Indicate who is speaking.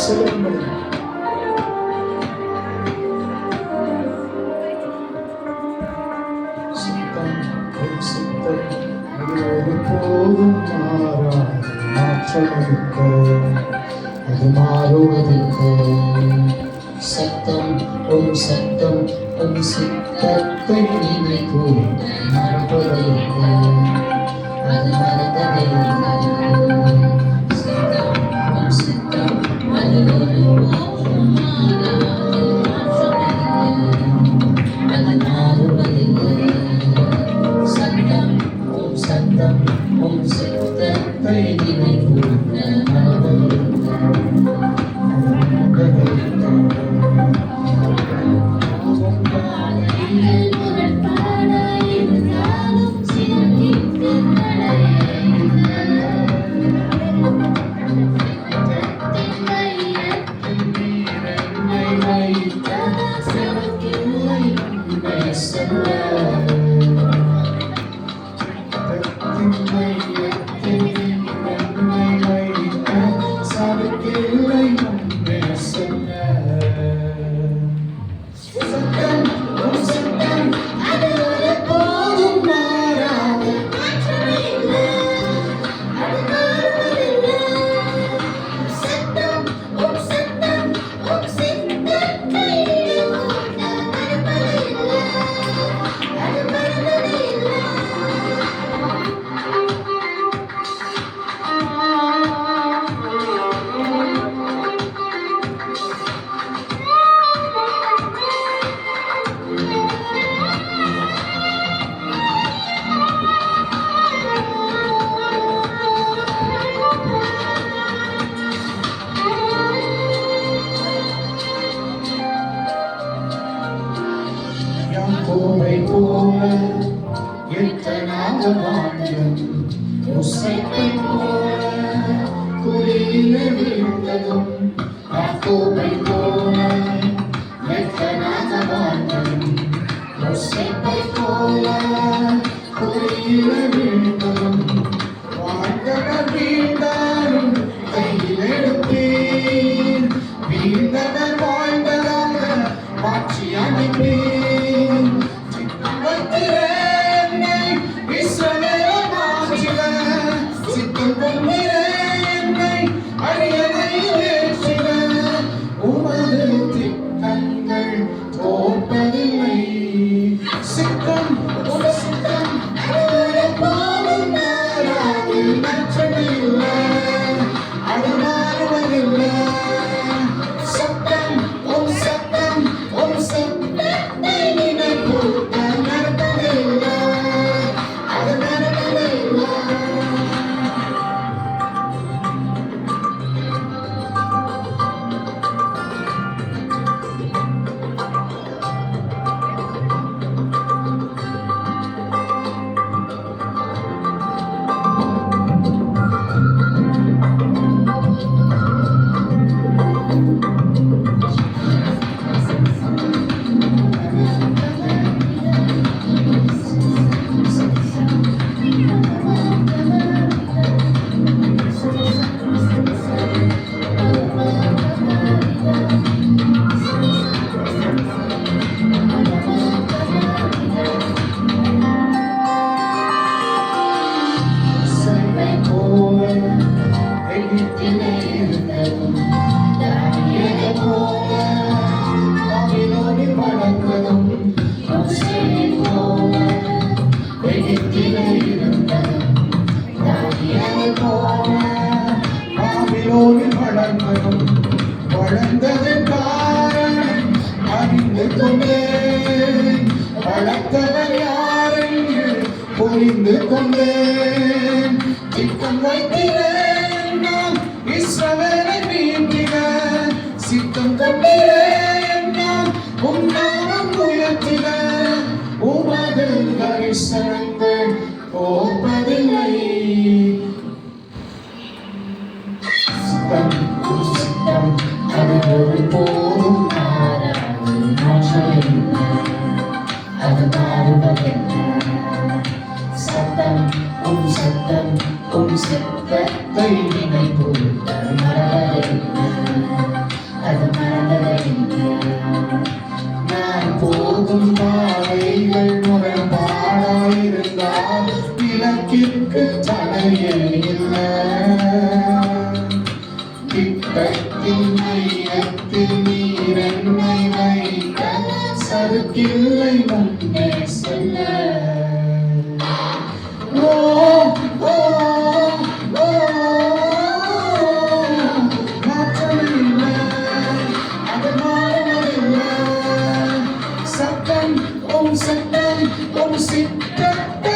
Speaker 1: சொல்லுங்கள். சித்தம் சித்தம் அது ஒருபோதும் மாறாது, மாற்றமளிக்க அது மாறுவதில்லை. சத்தம் சத்தம் சித்தத்தை நினைத்து மறப்பதில்லை, அது மறந்ததில்லை. சத்தம் சித்தம் அது ஒருபோதும் மாறாது, மாற்றமளிக்க அது மாறுவதில்லை. சத்தம் சத்தம் சித்தத்தை நினைத்து மறப்பதில்லை, பூவை போல எத்தனாக வாழ்ந்ததும், முசைப்பை போல குழியில விழுந்ததும். பூவை போல எத்தனாக வாழ்ந்ததும், முசைப்பை போல குழியில விழுந்ததும். வாழ்ந்தவர் வீழ்ந்தாலும் கையில் எடுப்பேன், வீழ்ந்தவர் வாழ்ந்ததாக மாற்றி அமைப்பேன். வளர்ந்ததன் காரணம் அறிந்து கொண்டேன், வளர்த்தவர் யாரென்று புரிந்து கொண்டேன். திட்டம் வைக்கிறேன் நான் இஸ்ரவேலை மீட்டிட, சித்தம் கொண்டேன் நான் உன்னாமம் உயர்த்திட. உமது தரிசனங்கள் போப்பதில்லை. சித்தம் அது ஒருபோதும் மாறாது, மாற்றமில்லை, அது மாறுவதில்லை. சத்தம் சித்தத்தை நினைப்பு மறவதில்லை. தடையே இல்லை. திட்டத்தின் மையத்தில் நீர் என்னை வைக்க சறுக்கில்லை முன்னே செல்ல. ஓ, ஓ, ஓ, மாற்றமில்லை, அது மாறுவதில்லை. சட்டம் உன் சித்தத்தை